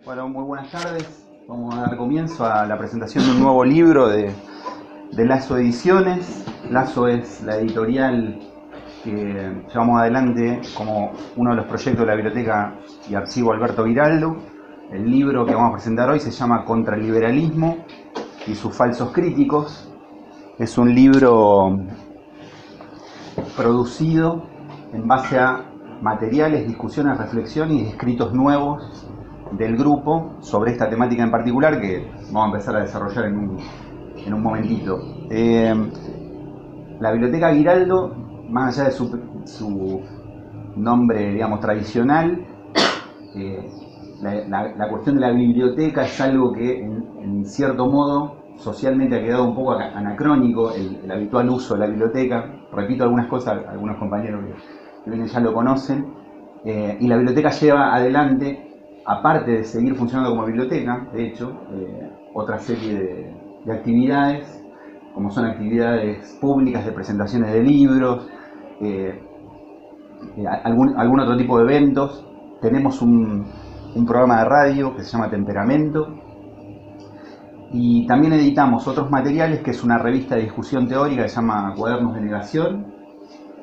Bueno, muy buenas tardes. Vamos a dar comienzo a la presentación de un nuevo libro de Lazo Ediciones. Lazo es la editorial que llevamos adelante como uno de los proyectos de la Biblioteca y Archivo Alberto Giraldo. El libro que vamos a presentar hoy se llama Contra el liberalismo y sus falsos críticos. Es un libro producido en base a materiales, discusiones, reflexiones y escritos nuevos del grupo sobre esta temática en particular que vamos a empezar a desarrollar en un momentito. La Biblioteca Giraldo, más allá de su nombre, digamos, tradicional, la cuestión de la biblioteca es algo que en cierto modo socialmente ha quedado un poco anacrónico, el habitual uso de la biblioteca. Repito algunas cosas, algunos compañeros que vienen ya lo conocen, y la biblioteca lleva adelante, aparte de seguir funcionando como biblioteca, de hecho, otra serie de actividades, como son actividades públicas de presentaciones de libros, algún otro tipo de eventos. Tenemos un programa de radio que se llama Temperamento, y también editamos otros materiales, que es una revista de discusión teórica que se llama Cuadernos de Negación,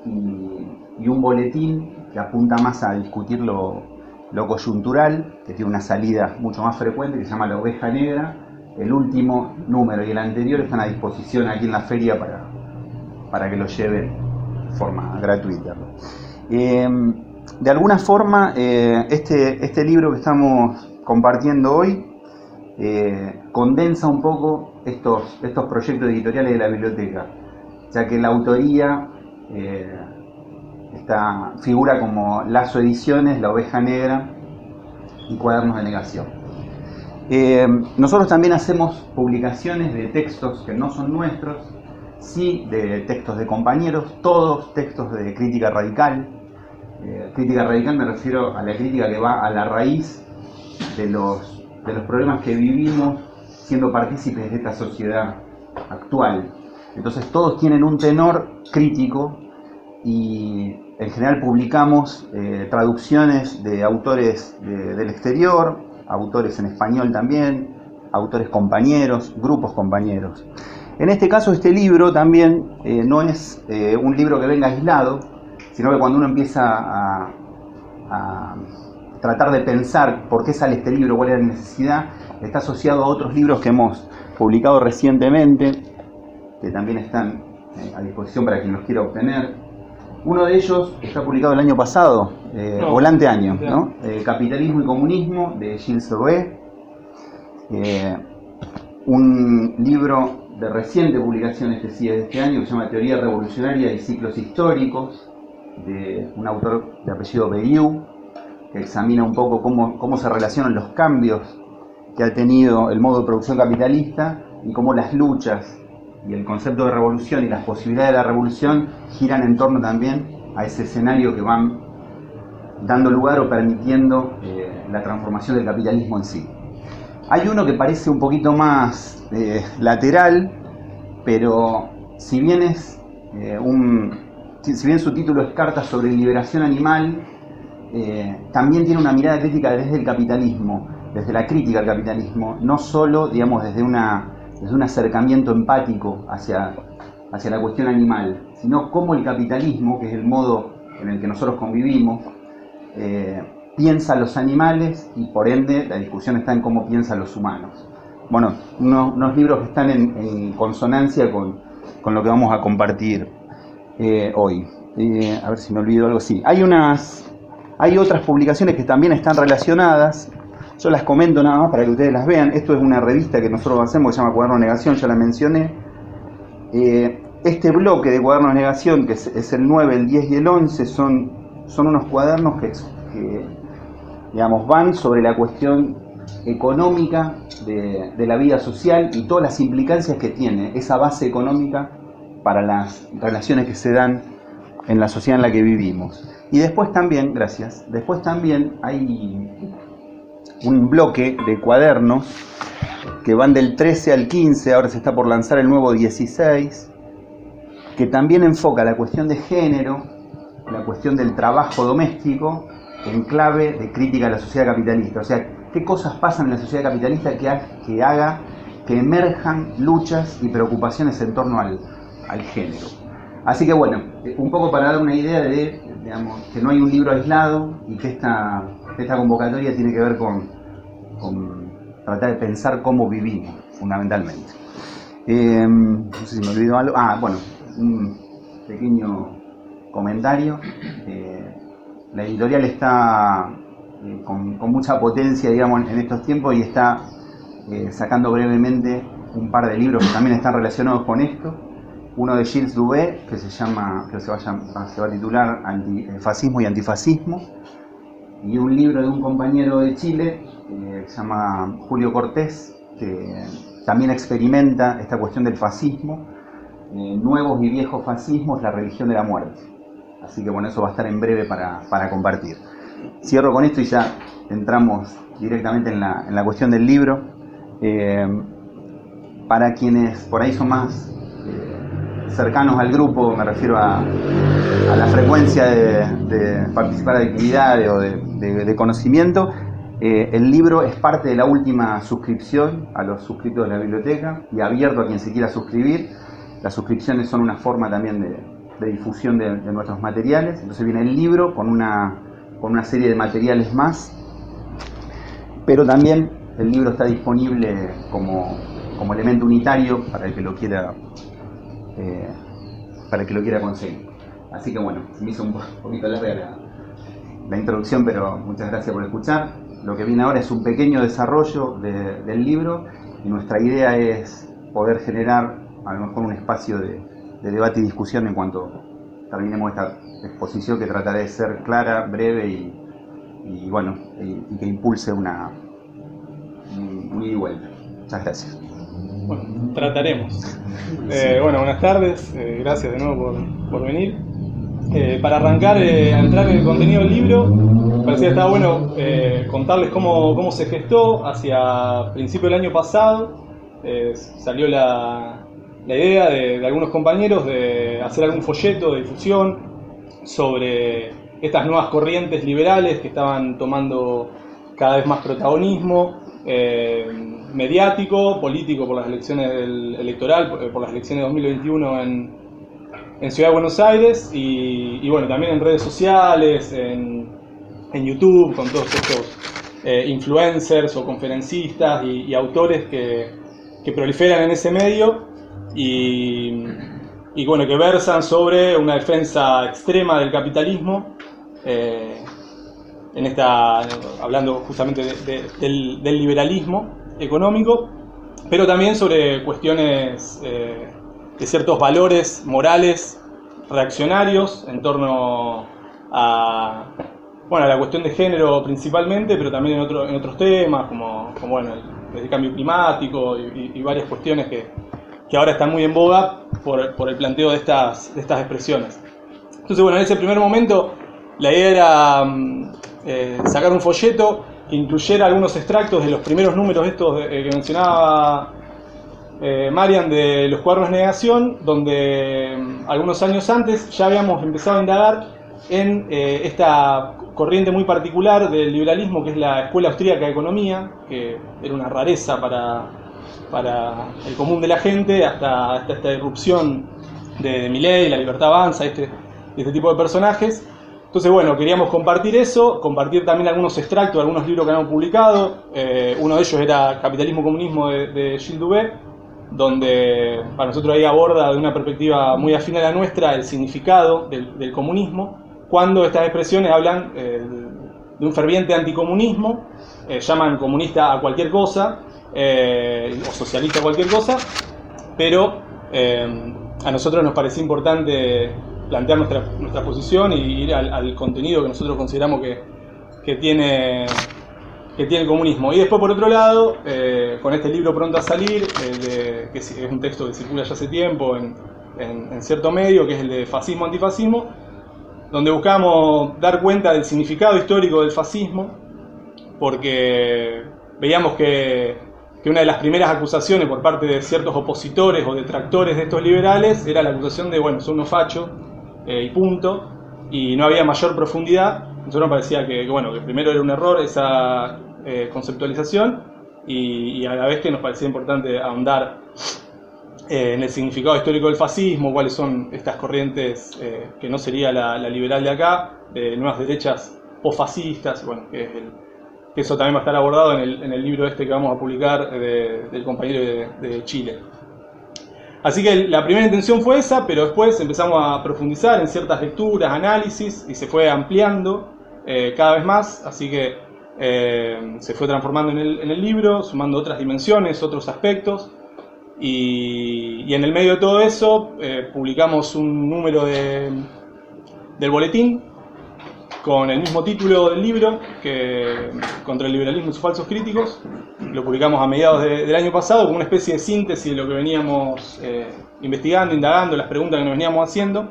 y un boletín que apunta más a discutir lo coyuntural, que tiene una salida mucho más frecuente, que se llama La Oveja Negra. El último número y el anterior están a disposición aquí en la feria para que lo lleven de forma gratuita. De alguna forma, este libro que estamos compartiendo hoy condensa un poco estos proyectos editoriales de la biblioteca, ya que la autoría figura como Lazo Ediciones, La Oveja Negra y Cuadernos de Negación. Nosotros también hacemos publicaciones de textos que no son nuestros, sí de textos de compañeros, todos textos de crítica radical. Crítica radical me refiero a la crítica que va a la raíz de los problemas que vivimos siendo partícipes de esta sociedad actual. Entonces todos tienen un tenor crítico, y en general publicamos traducciones de autores del exterior, autores en español también, autores compañeros, grupos compañeros. En este caso, este libro también no es un libro que venga aislado, sino que cuando uno empieza a tratar de pensar por qué sale este libro, cuál es la necesidad, está asociado a otros libros que hemos publicado recientemente, que también están a disposición para quien los quiera obtener. Uno de ellos está publicado el año pasado, o el anteaño, ¿no? Capitalismo y Comunismo, de Gilles Sauvé. Un libro de reciente publicación, de este año, que se llama Teoría Revolucionaria y Ciclos Históricos, de un autor de apellido Beriou, que examina un poco cómo se relacionan los cambios que ha tenido el modo de producción capitalista y cómo las luchas y el concepto de revolución y las posibilidades de la revolución giran en torno también a ese escenario que van dando lugar o permitiendo la transformación del capitalismo en sí. Hay uno que parece un poquito más lateral, pero si bien su título es Cartas sobre liberación animal, también tiene una mirada crítica desde el capitalismo, desde la crítica al capitalismo, no solo, digamos, desde un acercamiento empático hacia la cuestión animal, sino cómo el capitalismo, que es el modo en el que nosotros convivimos, piensa a los animales, y por ende la discusión está en cómo piensan los humanos. Bueno, unos libros que están en consonancia con lo que vamos a compartir hoy. A ver si me olvido algo. Sí, hay otras publicaciones que también están relacionadas. Yo las comento nada más para que ustedes las vean. Esto es una revista que nosotros hacemos que se llama Cuadernos de Negación, ya la mencioné. Este bloque de Cuadernos de Negación, que es el 9, el 10 y el 11, son unos cuadernos que digamos, van sobre la cuestión económica de la vida social y todas las implicancias que tiene esa base económica para las relaciones que se dan en la sociedad en la que vivimos. Y después también hay un bloque de cuadernos que van del 13 al 15, ahora se está por lanzar el nuevo 16, que también enfoca la cuestión de género, la cuestión del trabajo doméstico, en clave de crítica a la sociedad capitalista. O sea, qué cosas pasan en la sociedad capitalista que haga que emerjan luchas y preocupaciones en torno al género. Así que bueno, un poco para dar una idea de, digamos, que no hay un libro aislado y que esta convocatoria tiene que ver con tratar de pensar cómo vivimos, fundamentalmente. No sé si me olvidó algo. Bueno, un pequeño comentario. La editorial está con mucha potencia, digamos, en estos tiempos y está sacando brevemente un par de libros que también están relacionados con esto. Uno de Gilles Dubé, que se va a titular Fascismo y Antifascismo, y un libro de un compañero de Chile que se llama Julio Cortés, que también experimenta esta cuestión del fascismo, nuevos y viejos fascismos, la religión de la muerte. Así que bueno, eso va a estar en breve para compartir. Cierro con esto y ya entramos directamente en la cuestión del libro. Para quienes por ahí son más cercanos al grupo, me refiero a la frecuencia de participar de actividades o de conocimiento, el libro es parte de la última suscripción a los suscritos de la biblioteca y abierto a quien se quiera suscribir. Las suscripciones son una forma también de difusión de nuestros materiales. Entonces viene el libro con una serie de materiales más, pero también el libro está disponible como elemento unitario para el que lo quiera conseguir. Así que bueno, se me hizo un poquito larga la introducción, pero muchas gracias por escuchar. Lo que viene ahora es un pequeño desarrollo del libro y nuestra idea es poder generar a lo mejor un espacio de debate y discusión en cuanto terminemos esta exposición, que tratará de ser clara, breve y bueno, y que impulse un ida y vuelta. Muchas gracias. Bueno, trataremos. Bueno, buenas tardes, gracias de nuevo por venir. Para arrancar a entrar en el contenido del libro, me parecía que estaba bueno contarles cómo se gestó. Hacia principio del año pasado salió la idea de algunos compañeros de hacer algún folleto de difusión sobre estas nuevas corrientes liberales que estaban tomando cada vez más protagonismo mediático, político por las elecciones por las elecciones de 2021 en Ciudad de Buenos Aires y bueno, también en redes sociales, en YouTube, con todos estos influencers o conferencistas y autores que proliferan en ese medio y bueno, que versan sobre una defensa extrema del capitalismo, hablando justamente del liberalismo económico, pero también sobre cuestiones de ciertos valores morales reaccionarios en torno a la cuestión de género principalmente, pero también en otros temas como bueno, el cambio climático y varias cuestiones que ahora están muy en boga por el planteo de estas expresiones. Entonces bueno, en ese primer momento la idea era sacar un folleto que incluyera algunos extractos de los primeros números estos que mencionaba Marian, de los cuadernos de negación, donde algunos años antes ya habíamos empezado a indagar en esta corriente muy particular del liberalismo, que es la Escuela Austríaca de Economía, que era una rareza para el común de la gente, hasta esta irrupción de Milei, La Libertad Avanza, este tipo de personajes. Entonces bueno, queríamos compartir eso, compartir también algunos extractos de algunos libros que habíamos publicado. Uno de ellos era Capitalismo y Comunismo de Gilles Dubé, donde para nosotros ahí aborda de una perspectiva muy afín a la nuestra el significado del comunismo, cuando estas expresiones hablan de un ferviente anticomunismo, llaman comunista a cualquier cosa, o socialista a cualquier cosa, pero a nosotros nos parecía importante plantear nuestra posición y ir al contenido que nosotros consideramos que tiene el comunismo. Y después, por otro lado, con este libro pronto a salir, que es un texto que circula ya hace tiempo en cierto medio, que es el de Fascismo Antifascismo, donde buscamos dar cuenta del significado histórico del fascismo, porque veíamos que una de las primeras acusaciones por parte de ciertos opositores o detractores de estos liberales era la acusación de, bueno, son unos fachos y punto, y no había mayor profundidad nosotros nos parecía que primero era un error esa conceptualización y a la vez que nos parecía importante ahondar en el significado histórico del fascismo, cuáles son estas corrientes que no sería la liberal de acá, nuevas derechas posfascistas, que eso también va a estar abordado en el libro este que vamos a publicar del compañero de Chile. Así que la primera intención fue esa, pero después empezamos a profundizar en ciertas lecturas, análisis, y se fue ampliando cada vez más, así que se fue transformando en el libro, sumando otras dimensiones, otros aspectos, y en el medio de todo eso publicamos un número del boletín con el mismo título del libro, que contra el liberalismo y sus falsos críticos. Lo publicamos a mediados del año pasado como una especie de síntesis de lo que veníamos investigando, indagando, las preguntas que nos veníamos haciendo.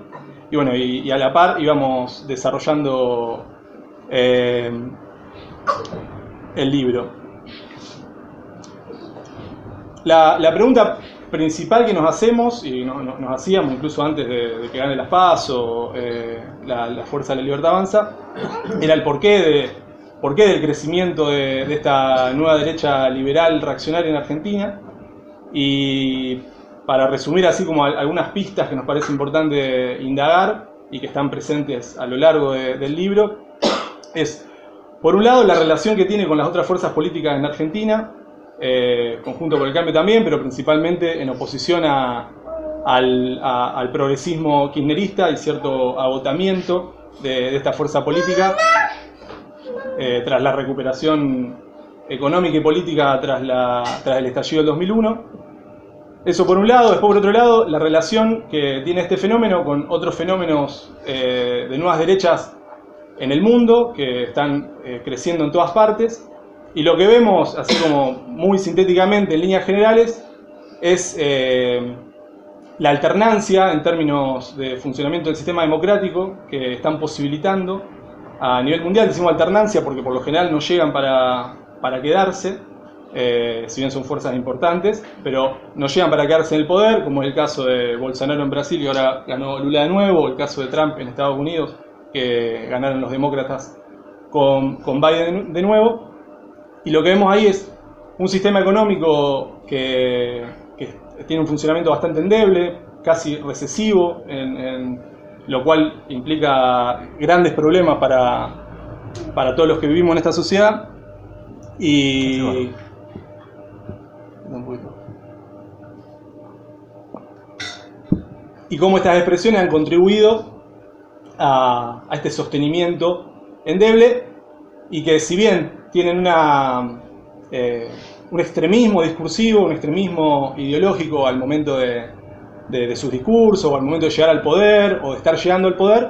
Y a la par íbamos desarrollando el libro. La pregunta principal que nos hacemos, y nos hacíamos incluso antes de que gane las PASO, la Fuerza de la Libertad Avanza, era el porqué del crecimiento de esta nueva derecha liberal reaccionaria en Argentina. Y para resumir así como algunas pistas que nos parece importante indagar y que están presentes a lo largo del libro, es, por un lado, la relación que tiene con las otras fuerzas políticas en Argentina, Conjunto por el Cambio también, pero principalmente en oposición al progresismo kirchnerista y cierto agotamiento de esta fuerza política tras la recuperación económica y política tras el estallido del 2001. Eso por un lado. Después, por otro lado, la relación que tiene este fenómeno con otros fenómenos de nuevas derechas en el mundo que están creciendo en todas partes. Y lo que vemos, así como muy sintéticamente en líneas generales, es la alternancia en términos de funcionamiento del sistema democrático que están posibilitando a nivel mundial. Decimos alternancia porque por lo general no llegan para quedarse, si bien son fuerzas importantes, pero no llegan para quedarse en el poder, como es el caso de Bolsonaro en Brasil, que ahora ganó Lula de nuevo, o el caso de Trump en Estados Unidos, que ganaron los demócratas con Biden de nuevo. Y lo que vemos ahí es un sistema económico que tiene un funcionamiento bastante endeble, casi recesivo, en lo cual implica grandes problemas para todos los que vivimos en esta sociedad. Y cómo estas expresiones han contribuido a este sostenimiento endeble, y que si bien tienen un extremismo discursivo, un extremismo ideológico al momento de sus discursos, o al momento de llegar al poder, o de estar llegando al poder,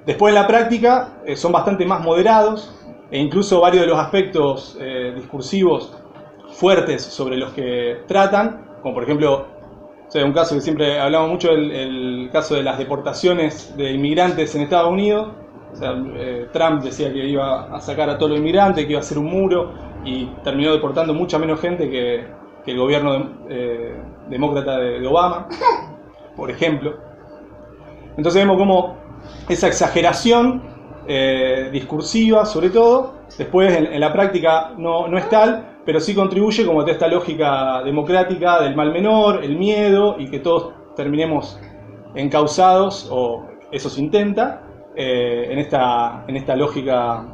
después en la práctica son bastante más moderados, e incluso varios de los aspectos discursivos fuertes sobre los que tratan, como por ejemplo, un caso que siempre hablamos mucho, el caso de las deportaciones de inmigrantes en Estados Unidos. Trump decía que iba a sacar a todos los inmigrantes, que iba a hacer un muro, y terminó deportando mucha menos gente que el gobierno demócrata de Obama, por ejemplo. Entonces vemos como esa exageración discursiva, sobre todo, después en la práctica no es tal, pero sí contribuye como a esta lógica democrática del mal menor, el miedo, y que todos terminemos encausados, o eso se intenta, en esta lógica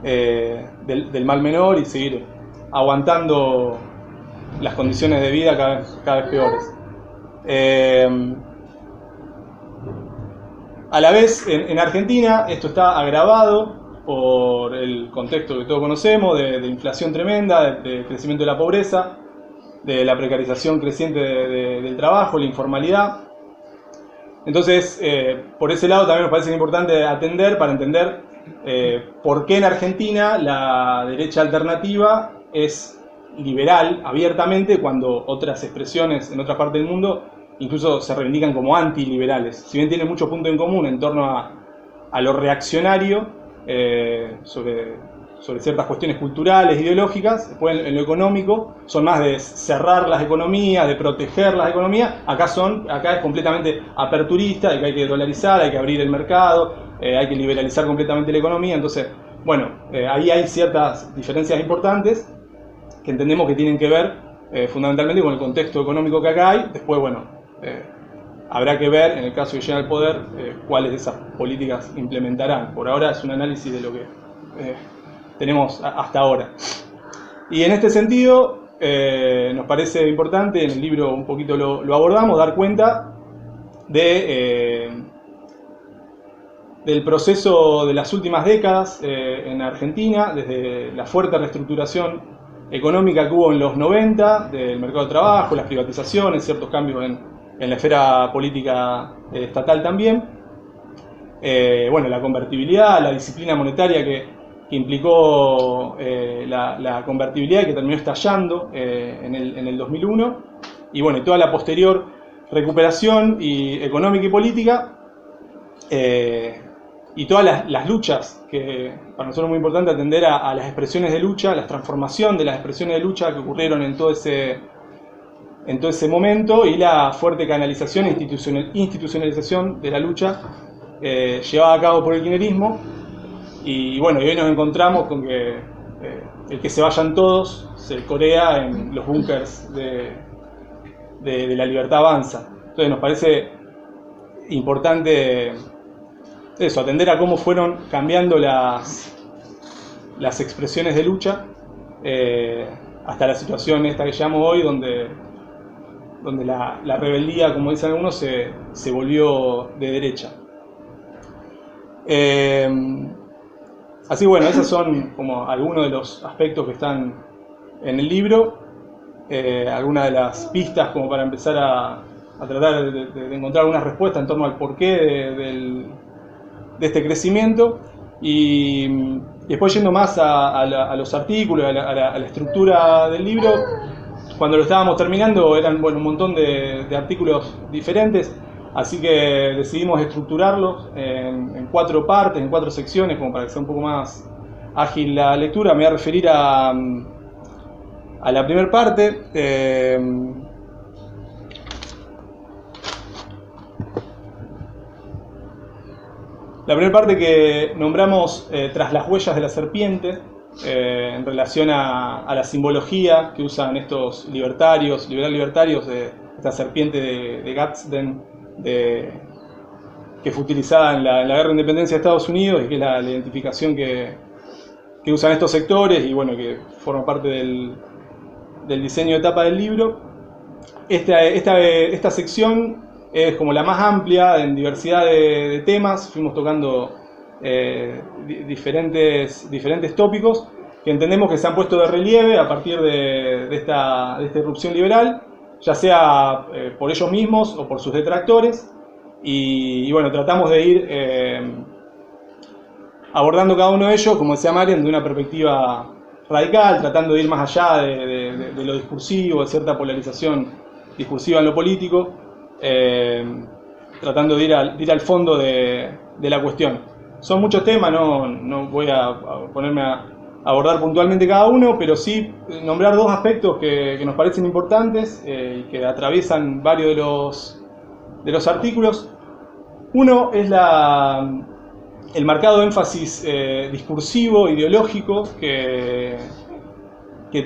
del mal menor, y seguir aguantando las condiciones de vida cada vez peores. A la vez, en Argentina, esto está agravado por el contexto que todos conocemos, de inflación tremenda, de crecimiento de la pobreza, de la precarización creciente del trabajo, la informalidad. Entonces, por ese lado también nos parece importante atender para entender por qué en Argentina la derecha alternativa es liberal abiertamente, cuando otras expresiones en otra parte del mundo incluso se reivindican como antiliberales. Si bien tienen muchos puntos en común en torno a lo reaccionario sobre sobre ciertas cuestiones culturales, ideológicas. Después en lo económico son más de cerrar las economías, de proteger las economías. Acá es completamente aperturista, de que hay que dolarizar, hay que abrir el mercado, hay que liberalizar completamente la economía. Entonces, bueno, ahí hay ciertas diferencias importantes que entendemos que tienen que ver fundamentalmente con el contexto económico que acá hay. Después, bueno, habrá que ver, en el caso de llegar al poder, cuáles de esas políticas implementarán. Por ahora es un análisis de lo que tenemos hasta ahora. Y en este sentido, nos parece importante, en el libro un poquito lo abordamos, dar cuenta del proceso de las últimas décadas en Argentina, desde la fuerte reestructuración económica que hubo en los 90, del mercado de trabajo, las privatizaciones, ciertos cambios en la esfera política estatal también. Bueno, la convertibilidad, la disciplina monetaria que implicó la convertibilidad, que terminó estallando en el 2001, y bueno, y toda la posterior recuperación económica y política, y todas las luchas, que para nosotros es muy importante atender a las expresiones de lucha, la transformación de las expresiones de lucha que ocurrieron en todo ese momento, y la fuerte canalización e institucionalización de la lucha llevada a cabo por el kirchnerismo. Y bueno, y hoy nos encontramos con que el que se vayan todos se corea en los búnkers de La Libertad Avanza. Entonces nos parece importante eso, atender a cómo fueron cambiando las expresiones de lucha hasta la situación esta que llamamos hoy, donde la rebeldía, como dicen algunos, se volvió de derecha. Así bueno, esos son como algunos de los aspectos que están en el libro, algunas de las pistas como para empezar a tratar de encontrar algunas respuestas en torno al porqué de este crecimiento, y después yendo más a los artículos, a la estructura del libro. Cuando lo estábamos terminando eran un montón de artículos diferentes, así que decidimos estructurarlos en 4 partes, en 4 secciones, como para que sea un poco más ágil la lectura. Me voy a referir a la primera parte. La primera parte que nombramos tras las huellas de la serpiente, en relación a la simbología que usan estos libertarios de esta serpiente de Gadsden, que fue utilizada en la Guerra de Independencia de Estados Unidos, y que es la identificación que usan estos sectores, y bueno, que forma parte del diseño de tapa del libro. Esta sección es como la más amplia en diversidad de temas. Fuimos tocando diferentes tópicos que entendemos que se han puesto de relieve a partir de esta irrupción liberal, ya sea por ellos mismos o por sus detractores, y bueno, tratamos de ir abordando cada uno de ellos, como decía Marian, de una perspectiva radical, tratando de ir más allá de lo discursivo, de cierta polarización discursiva en lo político, tratando de ir al fondo de la cuestión. Son muchos temas, no voy a ponerme a abordar puntualmente cada uno, pero sí nombrar 2 aspectos que nos parecen importantes y que atraviesan varios de los artículos. Uno es el marcado énfasis discursivo, ideológico, que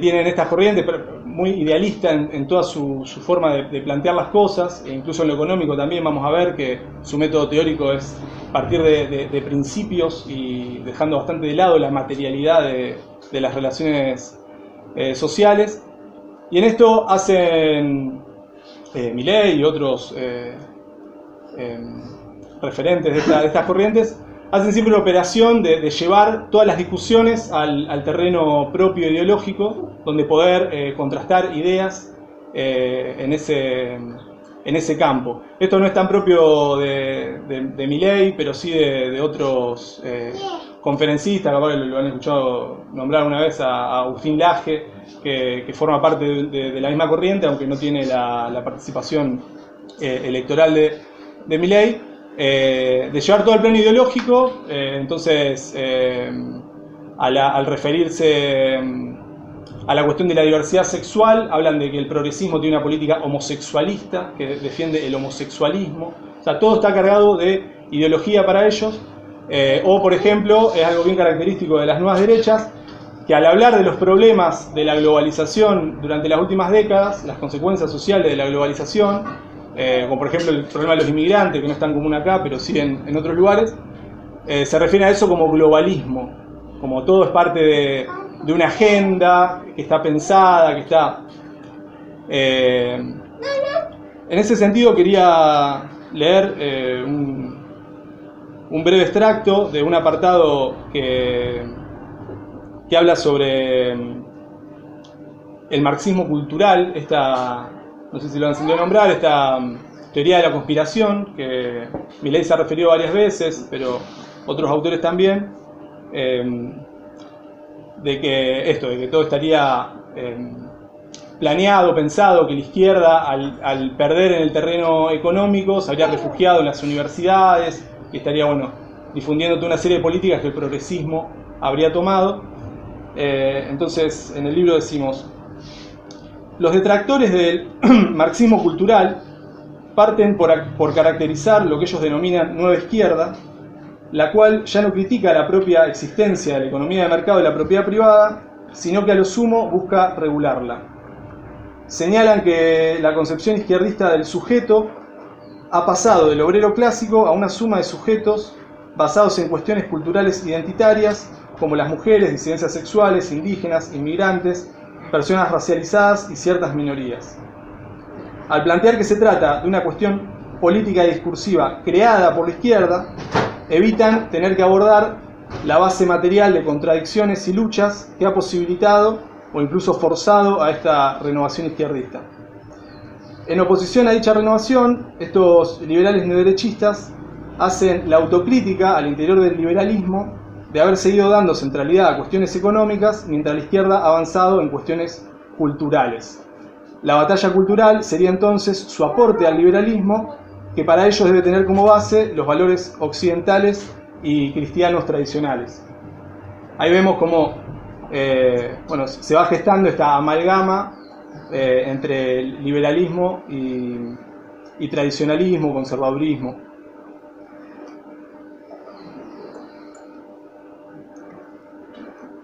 tienen estas corrientes, muy idealista en toda su forma de plantear las cosas, e incluso en lo económico también vamos a ver que su método teórico es partir de principios, y dejando bastante de lado la materialidad de las relaciones sociales. Y en esto hacen Milei y otros referentes de estas corrientes, hacen siempre una operación de llevar todas las discusiones al terreno propio ideológico, donde poder contrastar ideas en ese campo. Esto no es tan propio de Milei, pero sí de otros conferencistas. Capaz que lo han escuchado nombrar una vez a Agustín Laje, que forma parte de la misma corriente, aunque no tiene la participación electoral de Milei. De llevar todo el plano ideológico, entonces al referirse a la cuestión de la diversidad sexual, hablan de que el progresismo tiene una política homosexualista, que defiende el homosexualismo. O sea, todo está cargado de ideología para ellos. O, por ejemplo, es algo bien característico de las nuevas derechas, que al hablar de los problemas de la globalización durante las últimas décadas, las consecuencias sociales de la globalización, como por ejemplo el problema de los inmigrantes, que no es tan común acá, pero sí en otros lugares, se refiere a eso como globalismo, como todo es parte de una agenda que está pensada, que está... En ese sentido quería leer un breve extracto de un apartado que habla sobre el marxismo cultural, no sé si lo han sentido nombrar, esta teoría de la conspiración, que Milei se ha referido varias veces, pero otros autores también, de que todo estaría planeado, pensado, que la izquierda al perder en el terreno económico se habría refugiado en las universidades, que estaría difundiendo toda una serie de políticas que el progresismo habría tomado. Entonces, en el libro decimos: los detractores del marxismo cultural parten por caracterizar lo que ellos denominan nueva izquierda, la cual ya no critica la propia existencia de la economía de mercado y la propiedad privada, sino que a lo sumo busca regularla. Señalan que la concepción izquierdista del sujeto ha pasado del obrero clásico a una suma de sujetos basados en cuestiones culturales identitarias, como las mujeres, disidencias sexuales, indígenas, inmigrantes, personas racializadas y ciertas minorías. Al plantear que se trata de una cuestión política y discursiva creada por la izquierda, evitan tener que abordar la base material de contradicciones y luchas que ha posibilitado o incluso forzado a esta renovación izquierdista. En oposición a dicha renovación, estos liberales neoderechistas hacen la autocrítica al interior del liberalismo de haber seguido dando centralidad a cuestiones económicas mientras la izquierda ha avanzado en cuestiones culturales. La batalla cultural sería entonces su aporte al liberalismo, que para ellos debe tener como base los valores occidentales y cristianos tradicionales. Ahí vemos cómo se va gestando esta amalgama entre liberalismo y tradicionalismo, conservadurismo.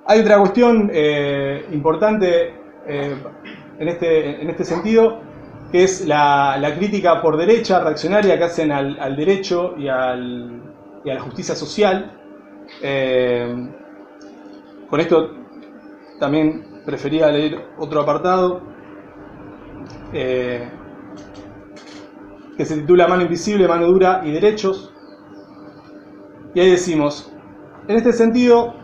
Hay otra cuestión importante en este sentido, que es la crítica por derecha, reaccionaria, que hacen al derecho y a la justicia social. Con esto también prefería leer otro apartado, que se titula Mano invisible, mano dura y derechos. Y ahí decimos: en este sentido,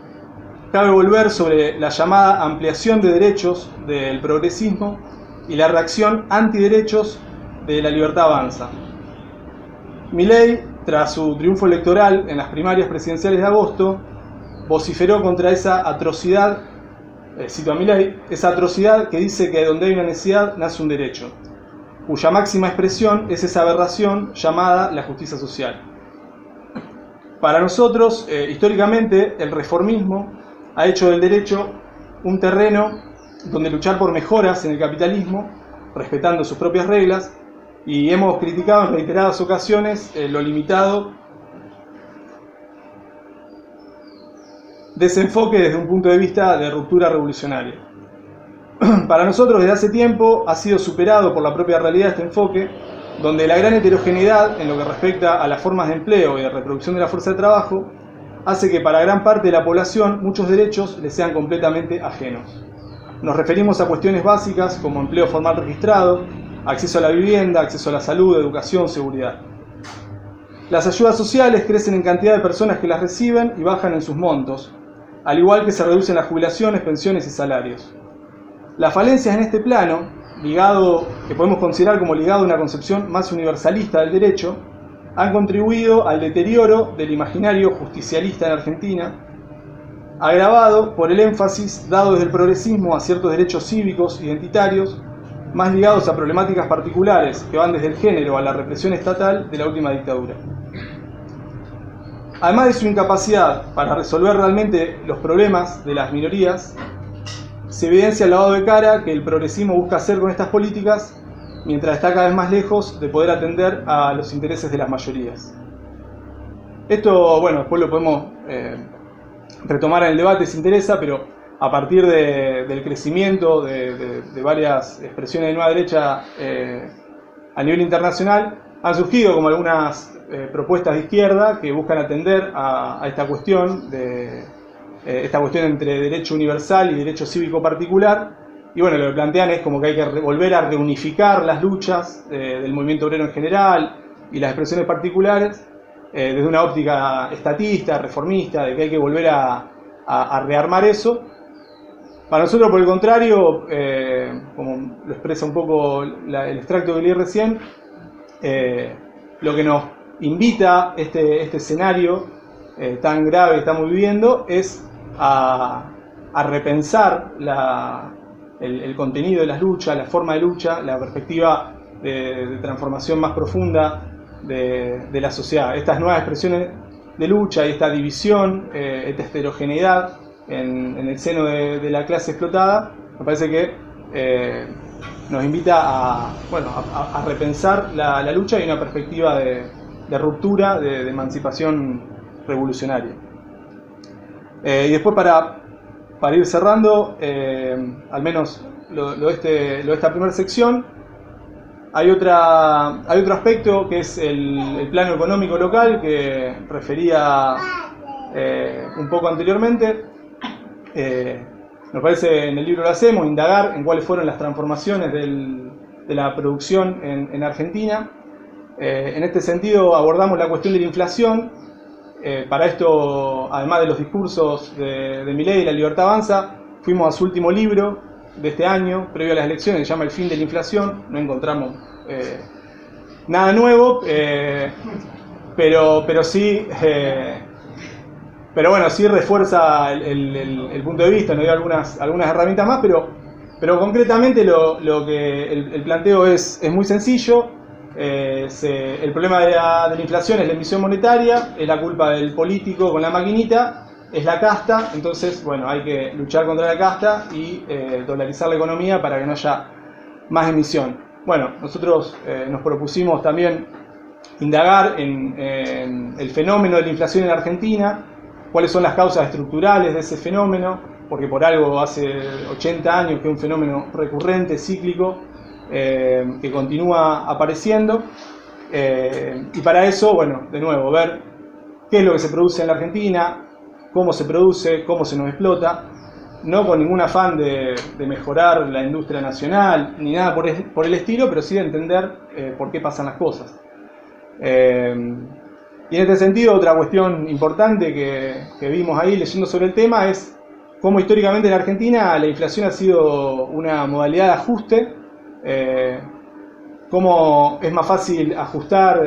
cabe volver sobre la llamada ampliación de derechos del progresismo y la reacción antiderechos de la libertad avanza. Milei, tras su triunfo electoral en las primarias presidenciales de agosto, vociferó contra esa atrocidad, cito a Milei, esa atrocidad que dice que donde hay una necesidad nace un derecho, cuya máxima expresión es esa aberración llamada la justicia social. Para nosotros, históricamente, el reformismo ha hecho del derecho un terreno donde luchar por mejoras en el capitalismo, respetando sus propias reglas, y hemos criticado en reiteradas ocasiones lo limitado de ese enfoque desde un punto de vista de ruptura revolucionaria. Para nosotros, desde hace tiempo, ha sido superado por la propia realidad este enfoque, donde la gran heterogeneidad en lo que respecta a las formas de empleo y de reproducción de la fuerza de trabajo hace que para gran parte de la población muchos derechos les sean completamente ajenos. Nos referimos a cuestiones básicas como empleo formal registrado, acceso a la vivienda, acceso a la salud, educación, seguridad. Las ayudas sociales crecen en cantidad de personas que las reciben y bajan en sus montos, al igual que se reducen las jubilaciones, pensiones y salarios. Las falencias en este plano, que podemos considerar como ligado a una concepción más universalista del derecho, han contribuido al deterioro del imaginario justicialista en Argentina, agravado por el énfasis dado desde el progresismo a ciertos derechos cívicos identitarios, más ligados a problemáticas particulares que van desde el género a la represión estatal de la última dictadura. además de su incapacidad para resolver realmente los problemas de las minorías, se evidencia el lavado de cara que el progresismo busca hacer con estas políticas, mientras está cada vez más lejos de poder atender a los intereses de las mayorías. Esto, bueno, después lo podemos retomar en el debate si interesa, pero a partir del crecimiento de varias expresiones de nueva derecha a nivel internacional, han surgido como algunas propuestas de izquierda que buscan atender a esta cuestión entre derecho universal y derecho cívico particular. Y bueno, lo que plantean es como que hay que volver a reunificar las luchas del movimiento obrero en general y las expresiones particulares desde una óptica estatista, reformista, de que hay que volver a rearmar eso. Para nosotros, por el contrario, como lo expresa un poco el extracto que leí recién, lo que nos invita este escenario tan grave que estamos viviendo es a repensar el contenido de las luchas, la forma de lucha, la perspectiva de transformación más profunda de la sociedad. Estas nuevas expresiones de lucha y esta división, esta heterogeneidad en el seno de la clase explotada, me parece que nos invita a repensar la lucha y una perspectiva de ruptura, de emancipación revolucionaria. Y después para ir cerrando, al menos lo de esta primera sección, hay otro aspecto que es el plano económico local que refería un poco anteriormente. Nos parece, en el libro lo hacemos, indagar en cuáles fueron las transformaciones de la producción en Argentina. En este sentido abordamos la cuestión de la inflación. Para esto, además de los discursos de Milei y La Libertad Avanza, fuimos a su último libro de este año, previo a las elecciones, que se llama El fin de la inflación. No encontramos nada nuevo, pero sí... Pero bueno, sí refuerza el punto de vista, nos dio algunas herramientas más, pero concretamente lo que el planteo es muy sencillo. El problema de la inflación es la emisión monetaria, es la culpa del político con la maquinita, es la casta. Entonces, bueno, hay que luchar contra la casta y dolarizar la economía para que no haya más emisión. Bueno, nosotros nos propusimos también indagar en el fenómeno de la inflación en Argentina, cuáles son las causas estructurales de ese fenómeno, porque por algo hace 80 años que es un fenómeno recurrente, cíclico, que continúa apareciendo. Y para eso, bueno, de nuevo, ver qué es lo que se produce en la Argentina, cómo se produce, cómo se nos explota, no con ningún afán de mejorar la industria nacional, ni nada por el estilo, pero sí de entender por qué pasan las cosas. Y en este sentido, otra cuestión importante que vimos ahí leyendo sobre el tema es cómo históricamente en Argentina la inflación ha sido una modalidad de ajuste, cómo es más fácil ajustar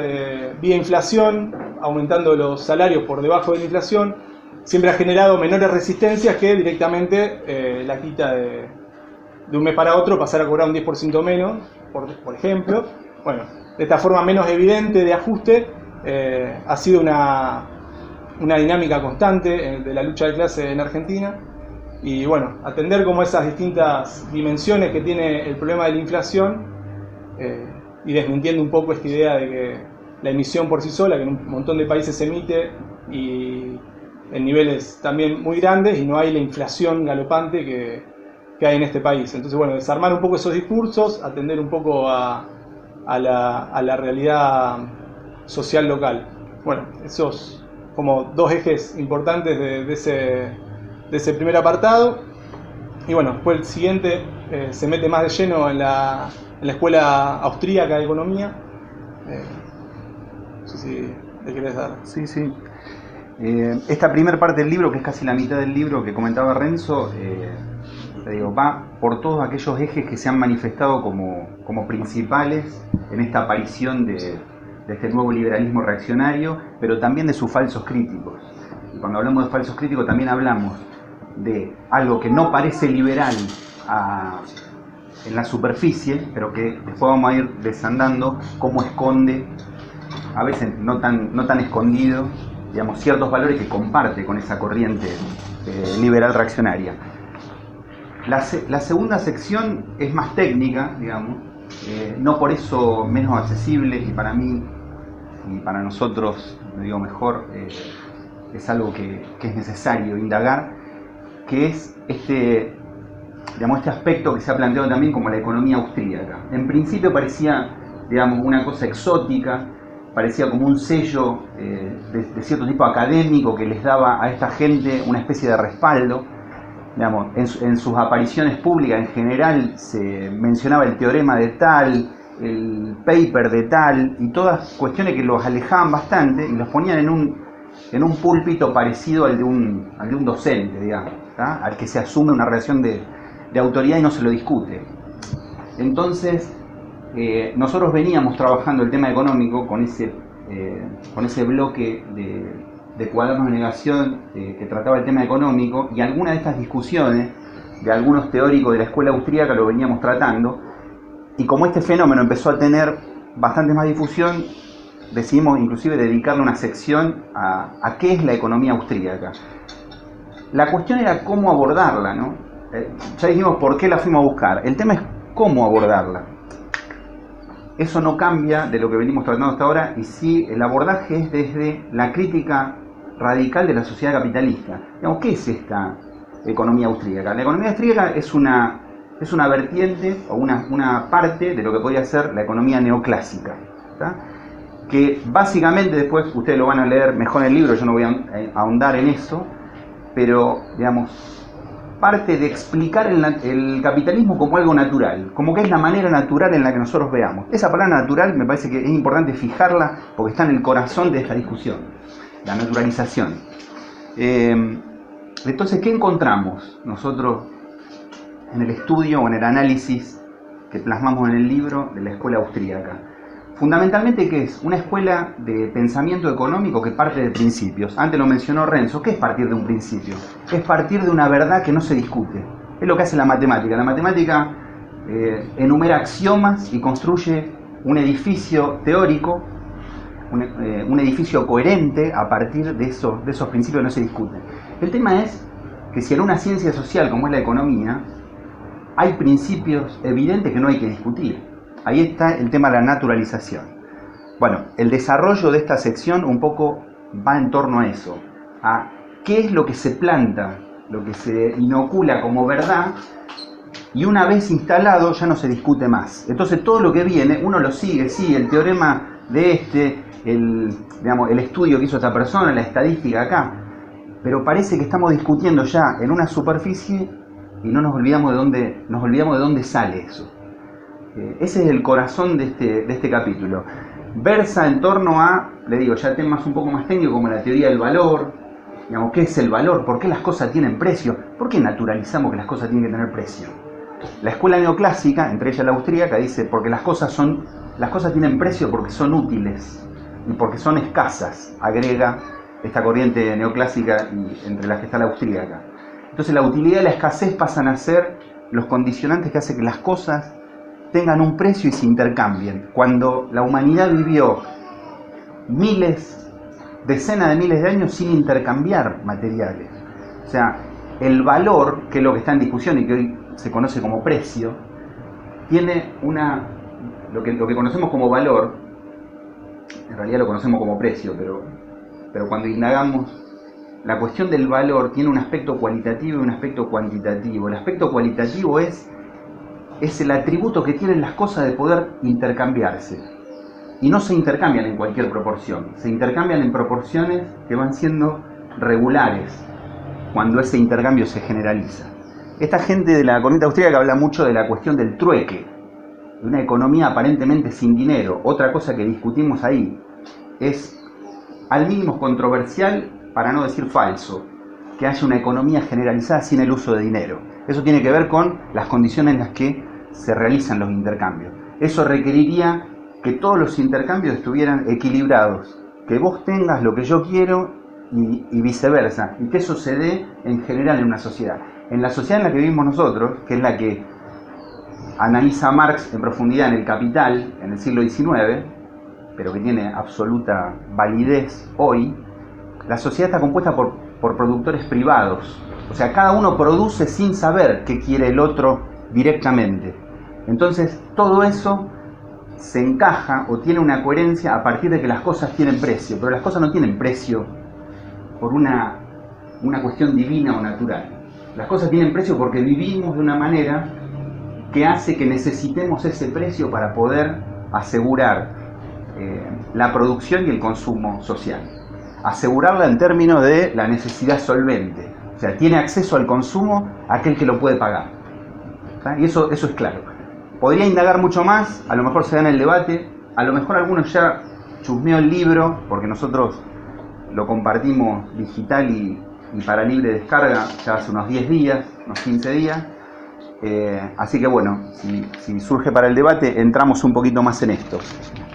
vía inflación, aumentando los salarios por debajo de la inflación, siempre ha generado menores resistencias que directamente la quita de un mes para otro, pasar a cobrar un 10% menos, por ejemplo. Bueno, de esta forma menos evidente de ajuste, ha sido una dinámica constante de la lucha de clase en Argentina. Y bueno, atender como esas distintas dimensiones que tiene el problema de la inflación, y desmintiendo un poco esta idea de que la emisión por sí sola, que en un montón de países se emite y en niveles también muy grandes, y no hay la inflación galopante que hay en este país. Entonces, bueno, desarmar un poco esos discursos, atender un poco a la realidad social local. Bueno, esos como dos ejes importantes de ese primer apartado. Y bueno, después el siguiente se mete más de lleno en la Escuela Austríaca de Economía. No sé si le querés dar. Sí. Esta primera parte del libro, que es casi la mitad del libro que comentaba Renzo, te digo, va por todos aquellos ejes que se han manifestado como principales en esta aparición de este nuevo liberalismo reaccionario, pero también de sus falsos críticos. Y cuando hablamos de falsos críticos también hablamos de algo que no parece liberal en la superficie, pero que después vamos a ir desandando cómo esconde, a veces no tan escondido, digamos, ciertos valores que comparte con esa corriente liberal reaccionaria. La segunda sección es más técnica, digamos, no por eso menos accesible, y para mí y para nosotros, digo mejor, es algo que es necesario indagar, que es este aspecto que se ha planteado también como la economía austríaca. En principio parecía, digamos, una cosa exótica, parecía como un sello de cierto tipo académico que les daba a esta gente una especie de respaldo. Digamos, en sus apariciones públicas en general se mencionaba el teorema de tal, el paper de tal, y todas cuestiones que los alejaban bastante y los ponían en un púlpito parecido al de un docente, digamos, ¿tá? Al que se asume una relación de autoridad y no se lo discute. Entonces, nosotros veníamos trabajando el tema económico con ese bloque de cuadernos de negación que trataba el tema económico, y algunas de estas discusiones de algunos teóricos de la escuela austríaca lo veníamos tratando, y como este fenómeno empezó a tener bastante más difusión, decidimos inclusive dedicarle una sección a qué es la economía austríaca. La cuestión era cómo abordarla, ¿no? Ya dijimos por qué la fuimos a buscar. El tema es cómo abordarla. Eso no cambia de lo que venimos tratando hasta ahora, y sí, el abordaje es desde la crítica radical de la sociedad capitalista. Digamos, ¿qué es esta economía austríaca? La economía austríaca es una vertiente o una parte de lo que podría ser la economía neoclásica, ¿tá? Que básicamente, después ustedes lo van a leer mejor en el libro, yo no voy a ahondar en eso, pero, digamos, parte de explicar el capitalismo como algo natural, como que es la manera natural en la que nosotros veamos. Esa palabra natural me parece que es importante fijarla porque está en el corazón de esta discusión, la naturalización. Entonces, ¿qué encontramos nosotros en el estudio o en el análisis que plasmamos en el libro de la escuela austríaca? Fundamentalmente, ¿qué es? Una escuela de pensamiento económico que parte de principios. Antes lo mencionó Renzo. ¿Qué es partir de un principio? Es partir de una verdad que no se discute. Es lo que hace la matemática. La matemática enumera axiomas y construye un edificio teórico, un edificio coherente a partir de esos principios que no se discuten. El tema es que si en una ciencia social como es la economía hay principios evidentes que no hay que discutir. Ahí está el tema de la naturalización. Bueno, el desarrollo de esta sección un poco va en torno a eso, a qué es lo que se planta, lo que se inocula como verdad, y una vez instalado ya no se discute más. Entonces todo lo que viene uno lo sigue, sí, el teorema de el estudio que hizo esta persona, la estadística acá, pero parece que estamos discutiendo ya en una superficie y no nos olvidamos de dónde sale eso. Ese es el corazón de este capítulo. Versa en torno a, le digo, ya temas un poco más técnicos como la teoría del valor. Digamos, ¿qué es el valor? ¿Por qué las cosas tienen precio? ¿Por qué naturalizamos que las cosas tienen que tener precio? La escuela neoclásica, entre ellas la austríaca, dice porque las cosas tienen precio porque son útiles y porque son escasas, agrega esta corriente neoclásica y entre las que está la austríaca. Entonces la utilidad y la escasez pasan a ser los condicionantes que hacen que las cosas tengan un precio y se intercambien. Cuando la humanidad vivió decenas de miles de años sin intercambiar materiales. O sea, el valor, que es lo que está en discusión y que hoy se conoce como precio, tiene lo que conocemos como valor, en realidad lo conocemos como precio, pero cuando indagamos, la cuestión del valor tiene un aspecto cualitativo y un aspecto cuantitativo. El aspecto cualitativo es el atributo que tienen las cosas de poder intercambiarse. Y no se intercambian en cualquier proporción, se intercambian en proporciones que van siendo regulares cuando ese intercambio se generaliza. Esta gente de la corriente austríaca habla mucho de la cuestión del trueque, de una economía aparentemente sin dinero. Otra cosa que discutimos ahí es al mínimo controversial, para no decir falso, que haya una economía generalizada sin el uso de dinero. Eso tiene que ver con las condiciones en las que se realizan los intercambios. Eso requeriría que todos los intercambios estuvieran equilibrados, que vos tengas lo que yo quiero y viceversa, y que eso se dé en general en una sociedad. En la sociedad en la que vivimos nosotros, que es la que analiza Marx en profundidad en El Capital, en el siglo XIX, pero que tiene absoluta validez hoy, la sociedad está compuesta por productores privados. O sea, cada uno produce sin saber qué quiere el otro directamente. Entonces, todo eso se encaja o tiene una coherencia a partir de que las cosas tienen precio. Pero las cosas no tienen precio por una cuestión divina o natural. Las cosas tienen precio porque vivimos de una manera que hace que necesitemos ese precio para poder asegurar la producción y el consumo social. Asegurarla en términos de la necesidad solvente. O sea, tiene acceso al consumo aquel que lo puede pagar. ¿Está? Y eso es claro. Podría indagar mucho más, a lo mejor se da en el debate, a lo mejor algunos ya chusmeó el libro, porque nosotros lo compartimos digital y para libre descarga ya hace unos 10 días, unos 15 días. Así que bueno, si surge para el debate, entramos un poquito más en esto.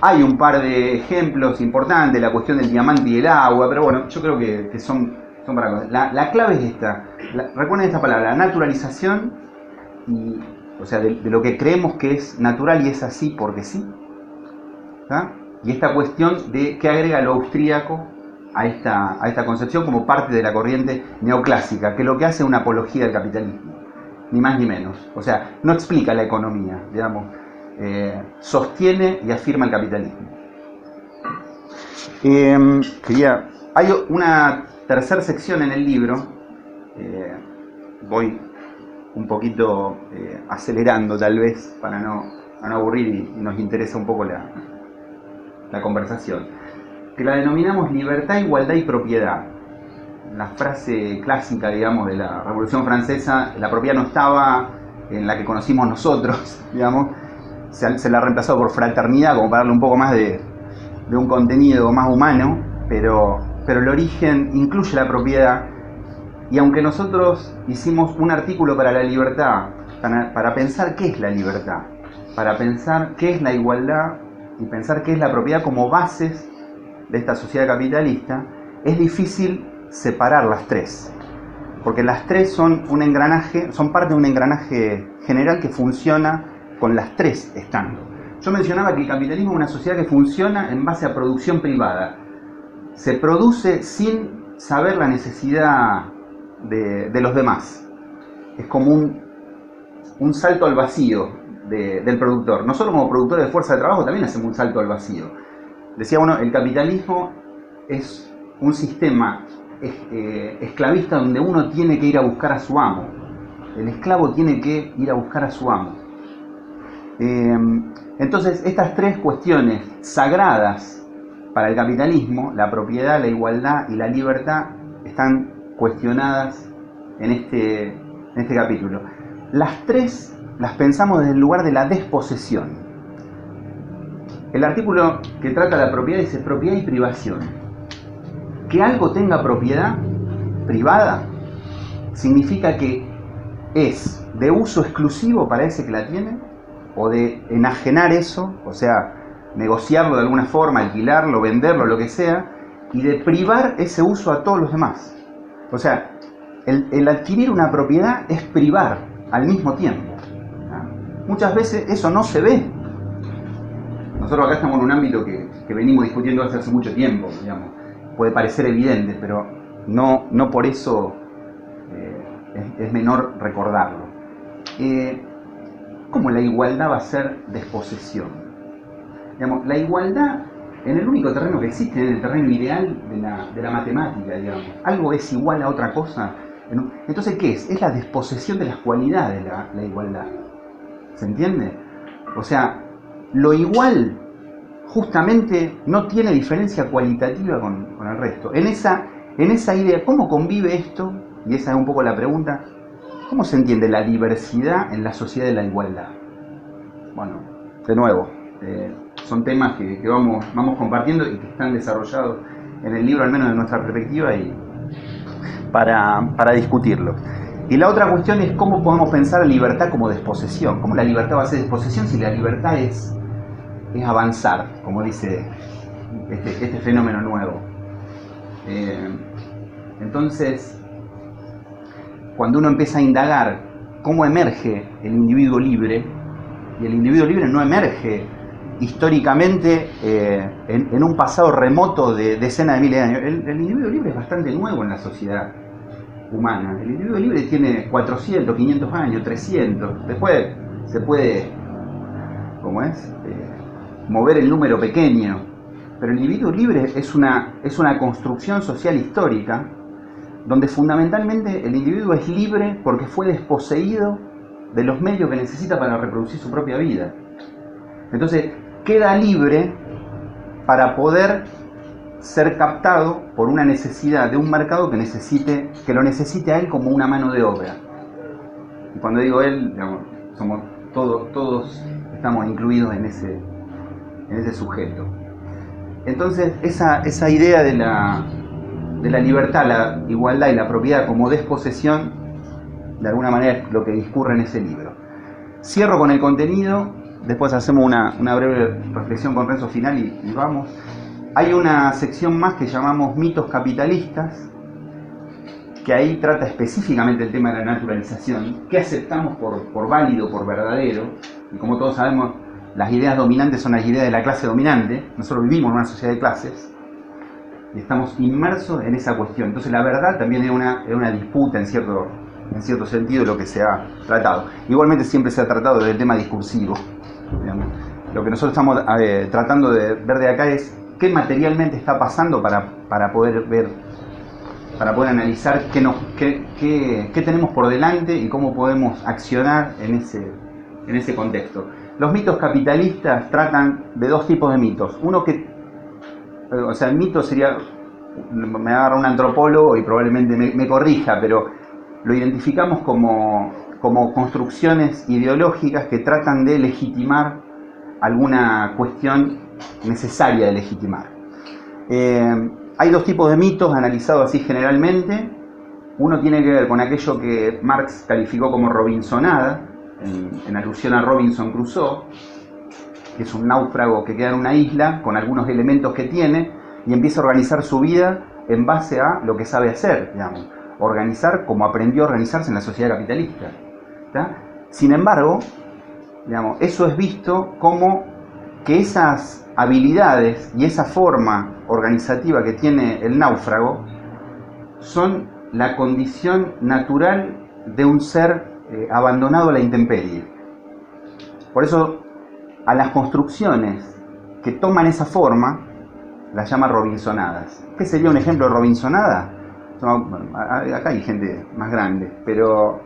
Hay un par de ejemplos importantes, la cuestión del diamante y el agua, pero bueno, yo creo que son para cosas. La clave es esta, recuerden esta palabra, la naturalización, o sea, de lo que creemos que es natural y es así porque sí. ¿Tá? Y esta cuestión de qué agrega lo austríaco a esta concepción como parte de la corriente neoclásica, que lo que hace es una apología del capitalismo, ni más ni menos. O sea, no explica la economía, digamos, sostiene y afirma el capitalismo. Hay una tercera sección en el libro, voy un poquito acelerando tal vez para no aburrir y nos interesa un poco la conversación, que la denominamos libertad, igualdad y propiedad. La frase clásica, digamos, de la Revolución Francesa, la propiedad no estaba en la que conocimos nosotros, digamos, se la ha reemplazado por fraternidad, como para darle un poco más de un contenido más humano, pero el origen incluye la propiedad. Y aunque nosotros hicimos un artículo para la libertad, para pensar qué es la libertad, para pensar qué es la igualdad y pensar qué es la propiedad como bases de esta sociedad capitalista, es difícil separar las tres, porque las tres son parte de un engranaje general que funciona con las tres estando. Yo mencionaba que el capitalismo es una sociedad que funciona en base a producción privada. Se produce sin saber la necesidad de los demás. Es como un salto al vacío del productor. Nosotros como productores de fuerza de trabajo también hacemos un salto al vacío. Decía uno, el capitalismo es un sistema esclavista donde uno tiene que ir a buscar a su amo. El esclavo tiene que ir a buscar a su amo. Entonces, estas tres cuestiones sagradas para el capitalismo, la propiedad, la igualdad y la libertad, están cuestionadas en este capítulo. Las tres las pensamos desde el lugar de la desposesión. El artículo que trata la propiedad dice propiedad y privación. Que algo tenga propiedad privada significa que es de uso exclusivo para ese que la tiene, o de enajenar eso, o sea, negociarlo de alguna forma, alquilarlo, venderlo, lo que sea, y de privar ese uso a todos los demás. O sea, el adquirir una propiedad es privar al mismo tiempo. Muchas veces eso no se ve. Nosotros acá estamos en un ámbito que venimos discutiendo hace mucho tiempo, digamos. Puede parecer evidente, pero no por eso es menor recordarlo. ¿Cómo la igualdad va a ser desposesión? Digamos, la igualdad en el único terreno que existe, en el terreno ideal de la matemática, digamos. Algo es igual a otra cosa. Entonces, ¿qué es? Es la desposesión de las cualidades de la igualdad. ¿Se entiende? O sea, lo igual justamente no tiene diferencia cualitativa con el resto. En esa idea, ¿cómo convive esto? Y esa es un poco la pregunta. ¿Cómo se entiende la diversidad en la sociedad de la igualdad? Bueno, de nuevo, son temas que vamos compartiendo y que están desarrollados en el libro, al menos de nuestra perspectiva, y para discutirlos. Y la otra cuestión es cómo podemos pensar la libertad como desposesión. ¿Cómo la libertad va a ser desposesión si la libertad es avanzar, como dice este fenómeno nuevo? Entonces, cuando uno empieza a indagar cómo emerge el individuo libre, y el individuo libre no emerge históricamente en un pasado remoto de decenas de miles de años. El individuo libre es bastante nuevo en la sociedad humana. El individuo libre tiene 400, 500 años, 300. Después se puede, mover el número pequeño. Pero el individuo libre es una construcción social histórica donde fundamentalmente el individuo es libre porque fue desposeído de los medios que necesita para reproducir su propia vida. Entonces queda libre para poder ser captado por una necesidad de un mercado que lo necesite a él como una mano de obra. Y cuando digo él, digamos, somos todos estamos incluidos en ese sujeto. Entonces esa idea de la libertad, la igualdad y la propiedad como desposesión, de alguna manera es lo que discurre en ese libro. Cierro con el contenido, después hacemos una breve reflexión con Renzo final y vamos. Hay una sección más que llamamos mitos capitalistas, que ahí trata específicamente el tema de la naturalización, qué aceptamos por válido, por verdadero, y como todos sabemos, las ideas dominantes son las ideas de la clase dominante. Nosotros vivimos en una sociedad de clases y estamos inmersos en esa cuestión. Entonces la verdad también es una disputa en cierto sentido de lo que se ha tratado. Igualmente siempre se ha tratado del tema discursivo, digamos. Lo que nosotros estamos tratando de ver de acá es qué materialmente está pasando para poder ver, para poder analizar qué tenemos por delante y cómo podemos accionar en ese contexto. Los mitos capitalistas tratan de dos tipos de mitos. Uno el mito sería, me agarra un antropólogo y probablemente me corrija, pero lo identificamos como construcciones ideológicas que tratan de legitimar alguna cuestión necesaria de legitimar. Hay dos tipos de mitos analizados así generalmente. Uno tiene que ver con aquello que Marx calificó como robinsonada, en alusión a Robinson Crusoe, que es un náufrago que queda en una isla con algunos elementos que tiene y empieza a organizar su vida en base a lo que sabe hacer, digamos, organizar como aprendió a organizarse en la sociedad capitalista, ¿tá? Sin embargo, digamos, eso es visto como que esas habilidades y esa forma organizativa que tiene el náufrago son la condición natural de un ser abandonado a la intemperie. Por eso a las construcciones que toman esa forma las llama robinsonadas. ¿Qué sería un ejemplo de robinsonada? Acá hay gente más grande, pero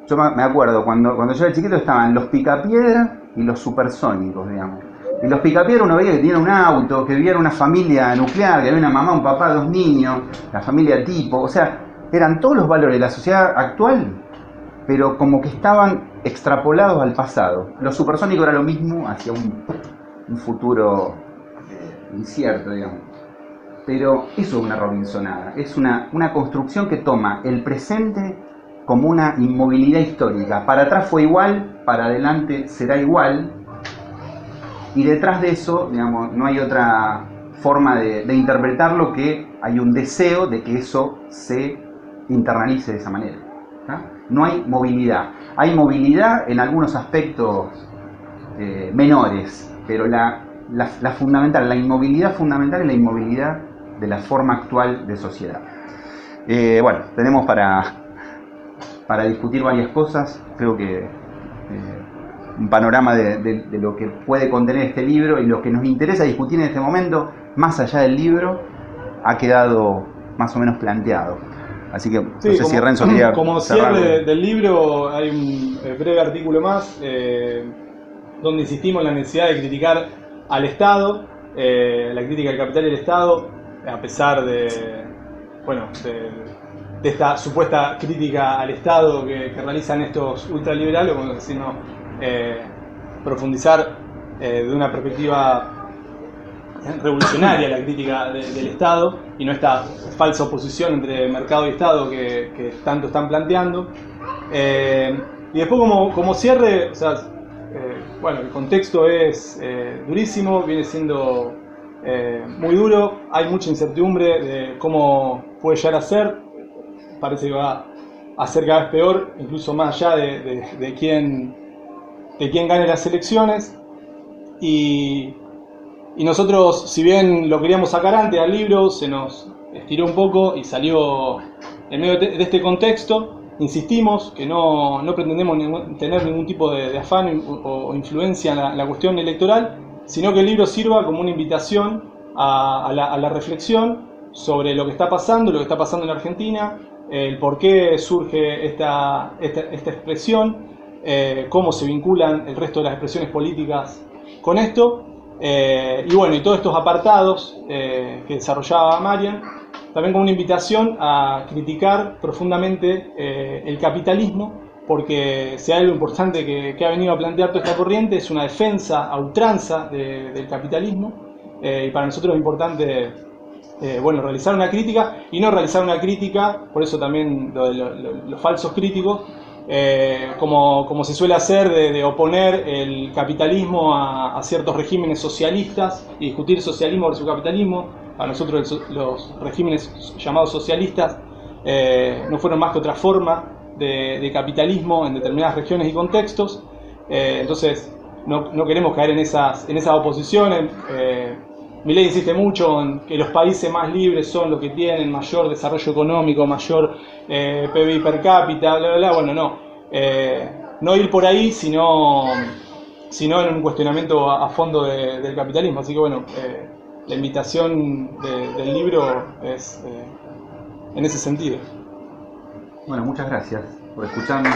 yo me acuerdo cuando yo era chiquito estaban los picapiedras y los supersónicos, digamos. Y los picapiedras uno veía que tenían un auto, que vivían una familia nuclear, que había una mamá, un papá, 2 niños, la familia tipo, o sea, eran todos los valores de la sociedad actual, pero como que estaban extrapolados al pasado. Lo supersónico era lo mismo hacia un futuro incierto, digamos. Pero eso es una robinsonada, es una construcción que toma el presente como una inmovilidad histórica. Para atrás fue igual, para adelante será igual, y detrás de eso, digamos, no hay otra forma de interpretarlo que hay un deseo de que eso se internalice de esa manera, ¿tá? No hay movilidad. Hay movilidad en algunos aspectos menores, pero la fundamental, la inmovilidad fundamental es la inmovilidad de la forma actual de sociedad. Bueno, tenemos para discutir varias cosas. Creo que un panorama de lo que puede contener este libro y lo que nos interesa discutir en este momento, más allá del libro, ha quedado más o menos planteado. Así que sí, no sé si Renzo quería como cierre del libro hay un breve artículo más donde insistimos en la necesidad de criticar al Estado, la crítica del capital y el Estado, a pesar de esta supuesta crítica al Estado que realizan estos ultraliberales, como decir, profundizar de una perspectiva revolucionaria la crítica del Estado y no esta falsa oposición entre mercado y Estado que tanto están planteando. Y después como cierre, o sea, el contexto es durísimo, viene siendo muy duro, hay mucha incertidumbre de cómo puede llegar a ser, parece que va a ser cada vez peor, incluso más allá de quién gane las elecciones. Y nosotros, si bien lo queríamos sacar antes al libro, se nos estiró un poco y salió en medio de este contexto. Insistimos que no pretendemos tener ningún tipo de afán o influencia en la cuestión electoral, sino que el libro sirva como una invitación a la reflexión sobre lo que está pasando en Argentina, el por qué surge esta expresión, cómo se vinculan el resto de las expresiones políticas con esto, y bueno, y todos estos apartados que desarrollaba Marian, también como una invitación a criticar profundamente el capitalismo, porque si hay algo importante que ha venido a plantear toda esta corriente es una defensa a ultranza del capitalismo, y para nosotros es importante realizar una crítica, y no realizar una crítica, por eso también los falsos críticos, como se suele hacer de oponer el capitalismo a ciertos regímenes socialistas y discutir socialismo versus capitalismo. Para nosotros los regímenes llamados socialistas no fueron más que otra forma de capitalismo en determinadas regiones y contextos. Entonces no queremos caer en esas oposiciones. Milei insiste mucho en que los países más libres son los que tienen mayor desarrollo económico, mayor PBI per cápita, bla, bla, bla. Bueno, no ir por ahí, sino en un cuestionamiento a fondo del capitalismo. Así que bueno, la invitación del libro es en ese sentido. Bueno, muchas gracias por escucharnos.